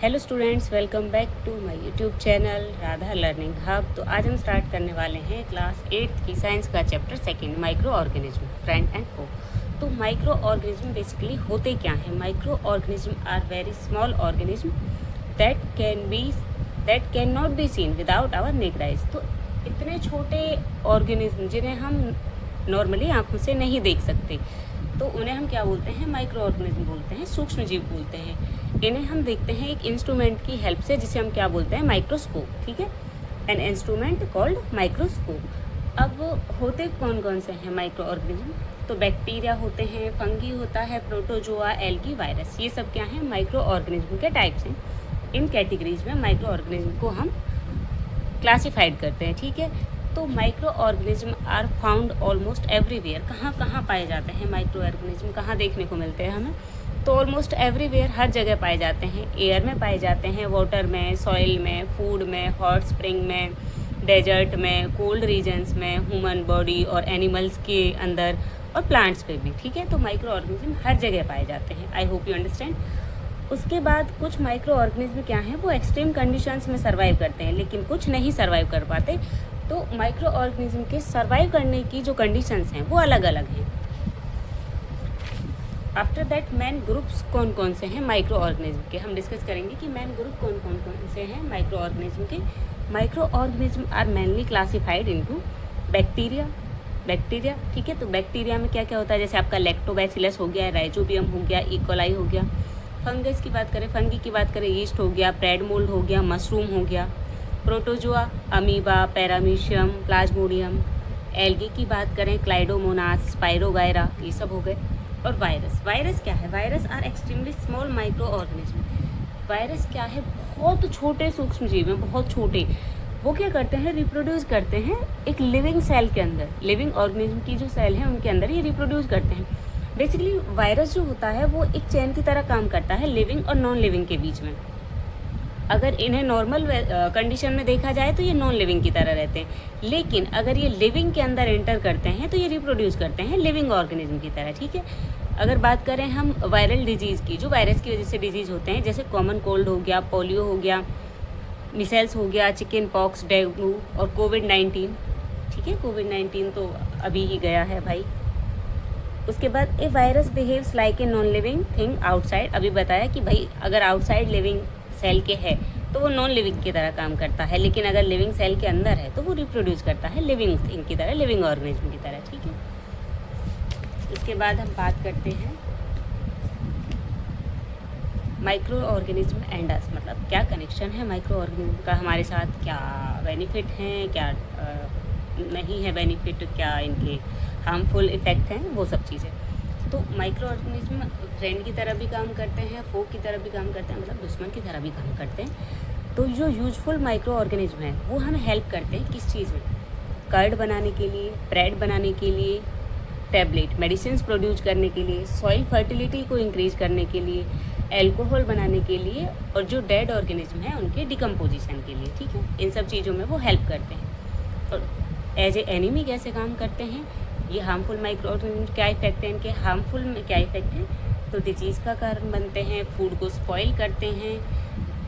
Hello students, welcome back to my YouTube channel Radha learning hub. तो आज हम start करने वाले हैं क्लास 8 की साइंस का chapter second, micro organism, friend and foe. तो माइक्रो ऑर्गेनिज्म बेसिकली होते क्या हैं? Micro organism are very small organism that can not be seen without our naked eyes. तो इतने छोटे ऑर्गेनिज्म जिन्हें हम नॉर्मली आँखों से नहीं देख सकते, तो उन्हें हम क्या बोलते हैं? माइक्रो ऑर्गेनिज्म बोलते हैं, सूक्ष्म जीव बोलते हैं। इन्हें हम देखते हैं एक इंस्ट्रूमेंट की हेल्प से, जिसे हम क्या बोलते हैं? माइक्रोस्कोप। ठीक है, एन इंस्ट्रूमेंट कॉल्ड माइक्रोस्कोप। अब होते कौन कौन से हैं माइक्रो ऑर्गेनिज्म? तो बैक्टीरिया होते हैं, फंगी होता है, प्रोटोजोआ, एल्गी, वायरस, ये सब क्या हैं? माइक्रो ऑर्गेनिज्म के टाइप्स हैं। इन कैटेगरीज में माइक्रो ऑर्गेनिज्म को हम क्लासिफाइड करते हैं। ठीक है, तो micro organism are found almost everywhere. कहाँ कहाँ पाए जाते हैं माइक्रो ऑर्गेनिज्म? कहाँ देखने को मिलते हैं हमें? तो ऑलमोस्ट एवरीवेयर, हर जगह पाए जाते हैं। एयर में पाए जाते हैं, वाटर में, सॉइल में, फूड में, हॉट स्प्रिंग में, डेजर्ट में, कोल्ड रीजन्स में, ह्यूमन बॉडी और एनिमल्स के अंदर, और प्लांट्स पे भी। ठीक है, तो माइक्रो ऑर्गेनिज्म हर जगह पाए जाते हैं। I hope you understand. उसके बाद कुछ माइक्रो ऑर्गेनिज्म क्या हैं? वो एक्सट्रीम कंडीशंस में सर्वाइव करते हैं, लेकिन कुछ नहीं सर्वाइव कर पाते। तो माइक्रो ऑर्गेनिज्म के सर्वाइव करने की जो कंडीशंस हैं वो अलग अलग हैं। आफ्टर दैट मेन ग्रुप्स कौन कौन से हैं माइक्रो ऑर्गेनिज्म के, हम डिस्कस करेंगे कि मेन ग्रुप कौन कौन से हैं माइक्रो ऑर्गेनिज्म के। Micro organism are mainly classified into bacteria. ठीक है, तो बैक्टीरिया में क्या क्या होता है? जैसे आपका लैक्टोबैसिलस हो गया, राइजोबियम हो गया, इकोलाई हो गया। फंगस की बात करें, फंगी की बात करें, यीस्ट हो गया, ब्रेड मोल्ड हो गया, मशरूम हो गया। Protozoa, amoeba, paramecium, Plasmodium. Algae की बात करें, क्लाइडोमोनास, स्पाइरोगायरा, ये सब हो गए। और वायरस क्या है? Virus are extremely small micro organism. Virus क्या है? बहुत छोटे सूक्ष्म जीव हैं, बहुत छोटे। वो क्या करते हैं? रिप्रोड्यूस करते हैं एक लिविंग सेल के अंदर। लिविंग ऑर्गेनिज्म की जो सेल है उनके अंदर ये रिप्रोड्यूस करते हैं। बेसिकली वायरस जो होता है वो एक चेन की तरह काम करता है लिविंग और नॉन लिविंग के बीच में। अगर इन्हें नॉर्मल कंडीशन में देखा जाए तो ये नॉन लिविंग की तरह रहते हैं, लेकिन अगर ये लिविंग के अंदर एंटर करते हैं तो ये रिप्रोड्यूस करते हैं लिविंग ऑर्गेनिज्म की तरह। ठीक है, अगर बात करें हम वायरल डिजीज़ की, जो वायरस की वजह से डिजीज़ होते हैं, जैसे कॉमन कोल्ड हो गया, पोलियो हो गया, मिसेल्स हो गया, चिकन पॉक्स, डेंगू और कोविड-19। ठीक है, कोविड-19 तो अभी ही गया है भाई। उसके बाद a virus behaves like a non living thing outside. अभी बताया कि भाई अगर आउटसाइड लिविंग सेल के है तो वो नॉन लिविंग की तरह काम करता है, लेकिन अगर लिविंग सेल के अंदर है तो वो रिप्रोड्यूस करता है लिविंग थिंग की तरह, लिविंग ऑर्गेनिज्म की तरह। ठीक है, इसके बाद हम बात करते हैं माइक्रो ऑर्गेनिज्म एंड अस, मतलब क्या कनेक्शन है माइक्रो ऑर्गेनिज्म का हमारे साथ, क्या बेनिफिट हैं, क्या नहीं है बेनिफिट, क्या इनके हार्मफुल इफ़ेक्ट हैं, वो सब चीज़ें। तो माइक्रो ऑर्गेनिज्म फ्रेंड की तरह भी काम करते हैं, फो की तरह भी काम करते हैं, मतलब दुश्मन की तरह भी काम करते हैं। तो जो यूजफुल माइक्रो ऑर्गेनिज्म है वो हमें हेल्प करते हैं किस चीज़ में? कर्ड बनाने के लिए, ब्रेड बनाने के लिए, टैबलेट मेडिसिन प्रोड्यूस करने के लिए, सॉइल फर्टिलिटी को इंक्रीज करने के लिए, एल्कोहल बनाने के लिए, और जो डेड ऑर्गेनिज्म है उनके डिकम्पोजिशन के लिए। ठीक है, इन सब चीज़ों में वो हेल्प करते हैं। और एज ए एनिमी कैसे काम करते हैं? ये हार्मफुल माइक्रो ऑर्गेनिज्म क्या इफेक्ट है इनके? हार्मफुल में क्या इफेक्ट है? तो डिजीज़ का कारण बनते हैं, फूड को स्पॉइल करते हैं।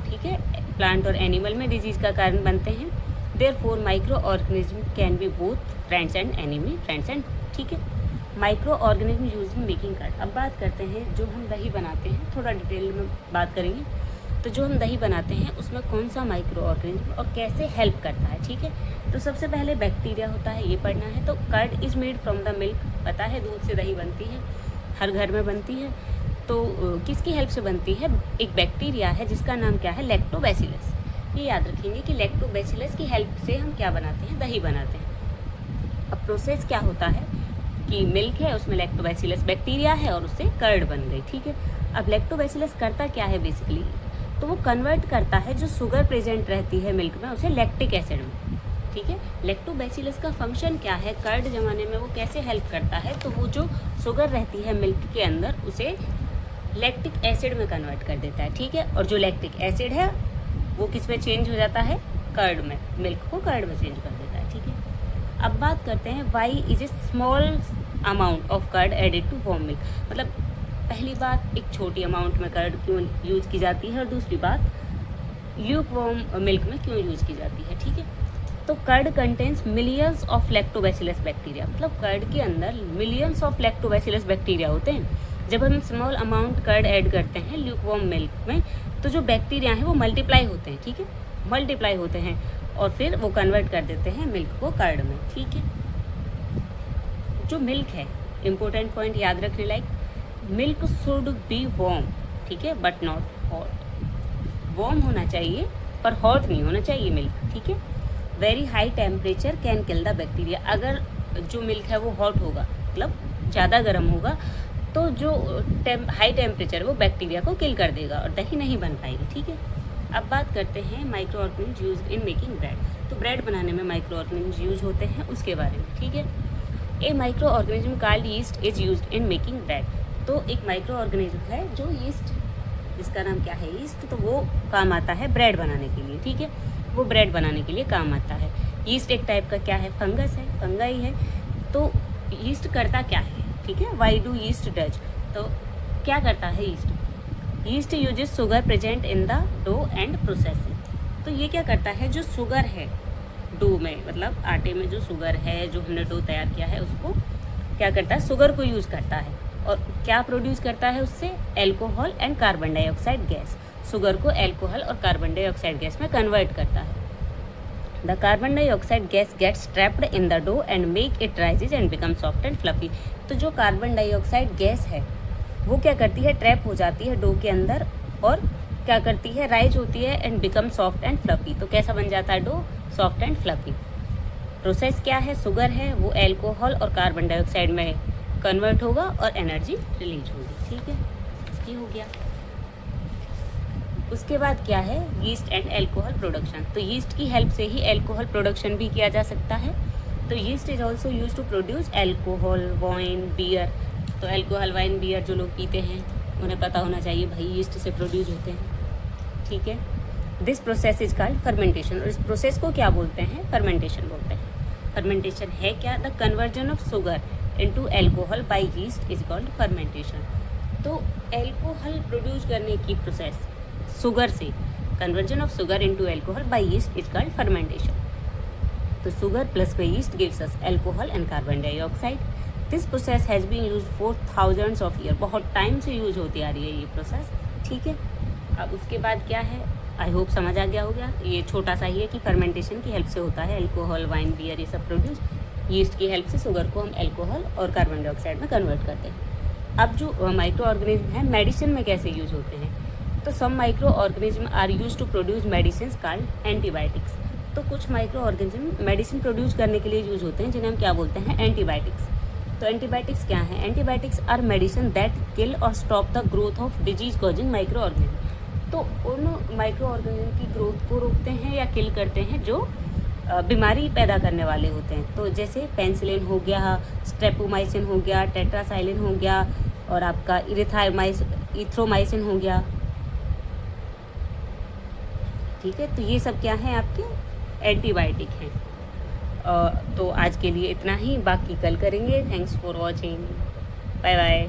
ठीक है, प्लांट और एनिमल में डिजीज़ का कारण बनते हैं। Therefore micro organism can be both friends and enemy, friends and. ठीक है, micro organism use in making curd. अब बात करते हैं जो हम दही बनाते हैं, थोड़ा डिटेल में बात करेंगे। तो जो हम दही बनाते हैं उसमें कौन सा माइक्रो ऑर्गेनिज्म और कैसे हेल्प करता है? ठीक है, तो सबसे पहले बैक्टीरिया होता है, ये पढ़ना है। तो curd is made from the milk, पता है दूध से दही बनती है, हर घर में बनती है। तो किसकी हेल्प से बनती है? एक बैक्टीरिया है जिसका नाम क्या है? लैक्टोबैसिलस। ये याद रखेंगे कि लैक्टोबैसिलस की हेल्प से हम क्या बनाते हैं? दही बनाते हैं। अब प्रोसेस क्या होता है कि मिल्क है, उसमें लैक्टोबैसिलस बैक्टीरिया है और उससे कर्ड बन गई। ठीक है, अब लैक्टोबैसिलस करता क्या है बेसिकली? तो वो कन्वर्ट करता है जो शुगर प्रेजेंट रहती है मिल्क में, उसे लैक्टिक एसिड में। ठीक है, लैक्टोबैसिलस का फंक्शन क्या है? कर्ड जमाने में वो कैसे हेल्प करता है? तो वो जो शुगर रहती है मिल्क के अंदर उसे लैक्टिक एसिड में कन्वर्ट कर देता है। ठीक है, और जो लैक्टिक एसिड है वो किस में चेंज हो जाता है? कर्ड में, मिल्क को कर्ड में चेंज कर देता है। ठीक है, अब बात करते हैं why is a small amount of curd added to form milk. मतलब पहली बात, एक छोटी अमाउंट में कर्ड क्यों यूज़ की जाती है, और दूसरी बात ल्यूक वार्म मिल्क में क्यों यूज़ की जाती है, ठीक है। तो curd contains millions of lactobacillus bacteria, मतलब कर्ड के अंदर मिलियंस ऑफ लैक्टोबैसिलस बैक्टीरिया होते हैं। जब हम स्मॉल अमाउंट कर्ड ऐड करते हैं ल्यूक वार्म मिल्क में, तो जो बैक्टीरिया हैं वो मल्टीप्लाई होते हैं, ठीक है, मल्टीप्लाई होते हैं और फिर वो कन्वर्ट कर देते हैं मिल्क को कर्ड में, ठीक है। जो मिल्क है, इम्पोर्टेंट पॉइंट याद रखने लायक, मिल्क शुड बी वार्म, ठीक है, बट नॉट हॉट। वार्म होना चाहिए पर हॉट नहीं होना चाहिए मिल्क, ठीक है। Very high temperature can kill the bacteria, अगर जो मिल्क है वो हॉट होगा, मतलब ज़्यादा गर्म होगा, तो जो हाई टेम्परेचर वो बैक्टीरिया को किल कर देगा और दही नहीं बन पाएगी, ठीक है। अब बात करते हैं micro organism use in making bread. तो ब्रेड बनाने में माइक्रो ऑर्गेनिज्म यूज होते हैं उसके बारे में, ठीक है। A micro organism called yeast is used in making bread. तो एक माइक्रो ऑर्गेनिज्म है जो यीस्ट, जिसका नाम क्या है, यीस्ट, तो वो काम आता है ब्रेड बनाने के लिए, ठीक है, वो ब्रेड बनाने के लिए काम आता है। यीस्ट एक टाइप का क्या है, फंगस है, फंगाई है। तो यीस्ट करता क्या है, ठीक है, वाई डू यीस्ट डज, तो क्या करता है yeast, yeast uses sugar present in the dough and processing. तो ये क्या करता है, जो शुगर है डो में, मतलब आटे में जो शुगर है, जो हमने डो तैयार किया है, उसको क्या करता है, शुगर को यूज़ करता है और क्या प्रोड्यूस करता है उससे, alcohol and carbon dioxide gas. Sugar को एल्कोहल और कार्बन डाइऑक्साइड गैस में कन्वर्ट करता है। The carbon dioxide gas gets trapped in the dough and make it rises and become soft and fluffy. तो जो कार्बन डाइऑक्साइड गैस है वो क्या करती है, ट्रैप हो जाती है डो के अंदर और क्या करती है, राइज होती है and become soft and fluffy. तो कैसा बन जाता है dough, soft and fluffy. Process क्या है, शुगर है वो एल्कोहल और कार्बन डाइऑक्साइड में कन्वर्ट होगा और एनर्जी रिलीज होगी, ठीक है, ये हो गया। उसके बाद क्या है, यीस्ट एंड एल्कोहल प्रोडक्शन। तो यीस्ट की हेल्प से ही एल्कोहल प्रोडक्शन भी किया जा सकता है। तो yeast is also use to produce alcohol, wine, beer. तो एल्कोहल, वाइन, बियर जो लोग पीते हैं उन्हें पता होना चाहिए भाई यीस्ट से प्रोड्यूस होते हैं, ठीक है। This process is called fermentation, और इस प्रोसेस को क्या बोलते हैं, फर्मेंटेशन बोलते हैं। फर्मेंटेशन है क्या, the conversion of sugar into alcohol by yeast is called fermentation. तो एल्कोहल प्रोड्यूस करने की प्रोसेस शुगर से, conversion of sugar into alcohol by yeast is called fermentation. तो sugar plus by yeast gives us alcohol and carbon dioxide. This process has been use for thousands of year, बहुत time से use होती आ रही है ये process, ठीक है। अब उसके बाद क्या है, आई होप समझ आ गया होगा, ये छोटा सा ही है कि फर्मेंटेशन की हेल्प से होता है एल्कोहल, वाइन, बियर, ये सब प्रोड्यूस। यीस्ट की हेल्प से शुगर को हम एल्कोहल और कार्बन डाइऑक्साइड में कन्वर्ट करते हैं। अब जो माइक्रो ऑर्गेनिज्म है मेडिसिन में कैसे यूज होते हैं, तो some micro organism are use to produce medicine called antibiotics. तो कुछ माइक्रो ऑर्गेनिज्म मेडिसिन प्रोड्यूस करने के लिए यूज होते हैं जिन्हें हम क्या बोलते हैं, एंटीबायोटिक्स। तो एंटीबायोटिक्स क्या है, antibiotics are medicine that kill or stop the growth of disease causing micro organism. तो उन माइक्रो ऑर्गेनिज्म की ग्रोथ को रोकते हैं या किल करते हैं जो बीमारी पैदा करने वाले होते हैं। तो जैसे पेनिसिलिन हो गया, स्ट्रेप्टोमाइसिन हो गया, टेट्रासाइलिन हो गया और आपका इथ्रोमाइसिन हो गया, ठीक है। तो ये सब क्या है, आपके एंटीबायोटिक हैं। तो आज के लिए इतना ही, बाकी कल करेंगे। Thanks for watching, bye bye.